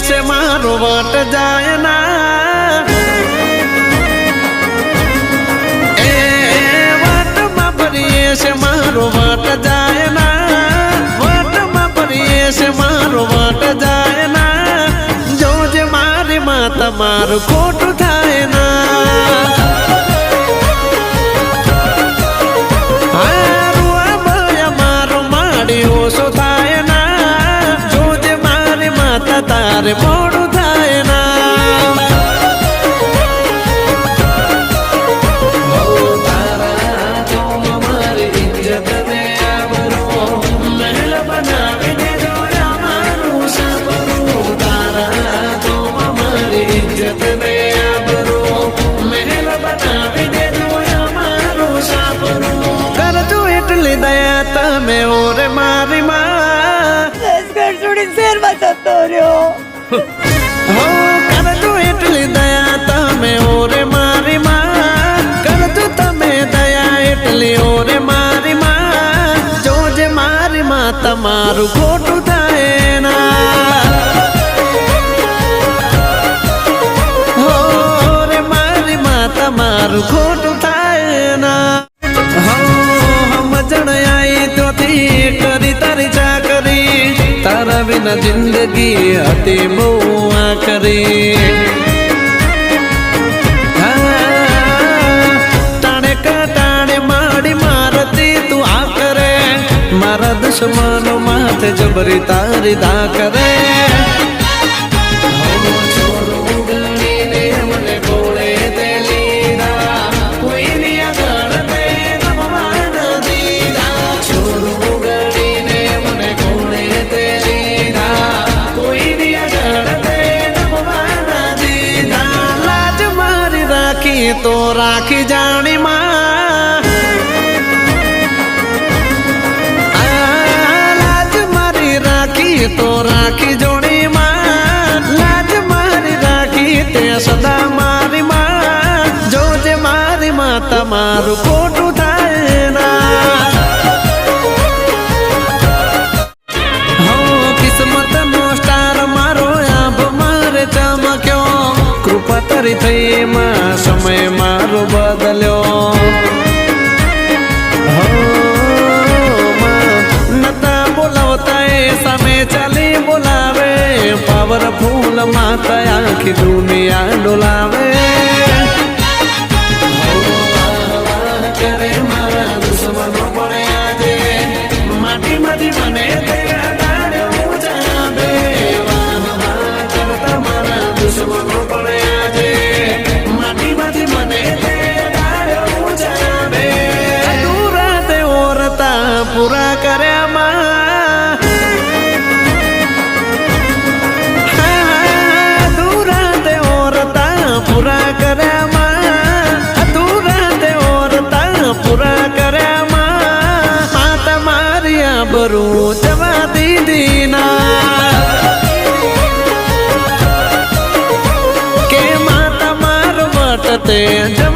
છે મારો વટ જાય ના એ વટમાં ફરીએ છે મારો વટ જાય ના વટમાં ફરીએ છે મારો વટ જાય ના જોજે મારી માતા મારું ખોટું થાય ના ઓછો થાય ના જોજે મારી માતા તારે મોડું થાય ના મારી ઇજ્જત ને આબરૂ મહેલ બનાવી દેજો અમારું સાબરું તારા તો મારી ઇજ્જત ને આબરૂ મહેલ બનાવી દેજો અમારું સાબરું કરજો એટલી દયા તમે ઓરે મારી માં છોડી શેરમાં જતો રહ્યો હો કરજો એટલી દયા તમે ઓરે મારી માં કરજો તમે દયા એટલી ઓરે મારી માં જોજે મારી માં તમારું ખોટું થાય ના હો રે મારી માં તમારું ખોટું થાય ના કરી તારી ચાકરી તારા વિના જિંદગી હતી બહુ આકરી તાણે કટાણે માડી મારતી તું આ કરે મારા દુશ્મનો માથે જબરી તારી દા કરે તો રાખી જાણી માં લાજ મારી રાખી તો રાખી જોડી માં લાજ મારી રાખી તે સદા મારી માં જોજે મારી માં તમારું ખોટું થાય ના હો કિસ્મત નો સ્ટાર મારો આભ મારે ચમક્યો કૃપા તારી થઈ માં સમય મારો બદલ્યો નતા બોલાવતા એ સામે ચાલી બોલાવે પાવરફુલ માતા આખી દુનિયા ડોલાવે કરે મારા દુશ્મનો પડે આજે માટી માંથી મને કરતા મારા દુશ્મનો પડે પૂરા કર્યા અધૂરા તે ઓરતા પૂરા કર્યા અધૂરા તે ઓરતા પૂરા કર્યા માતા મારી આબરૂ જવા દીધી ના કે માતા માર વટ તે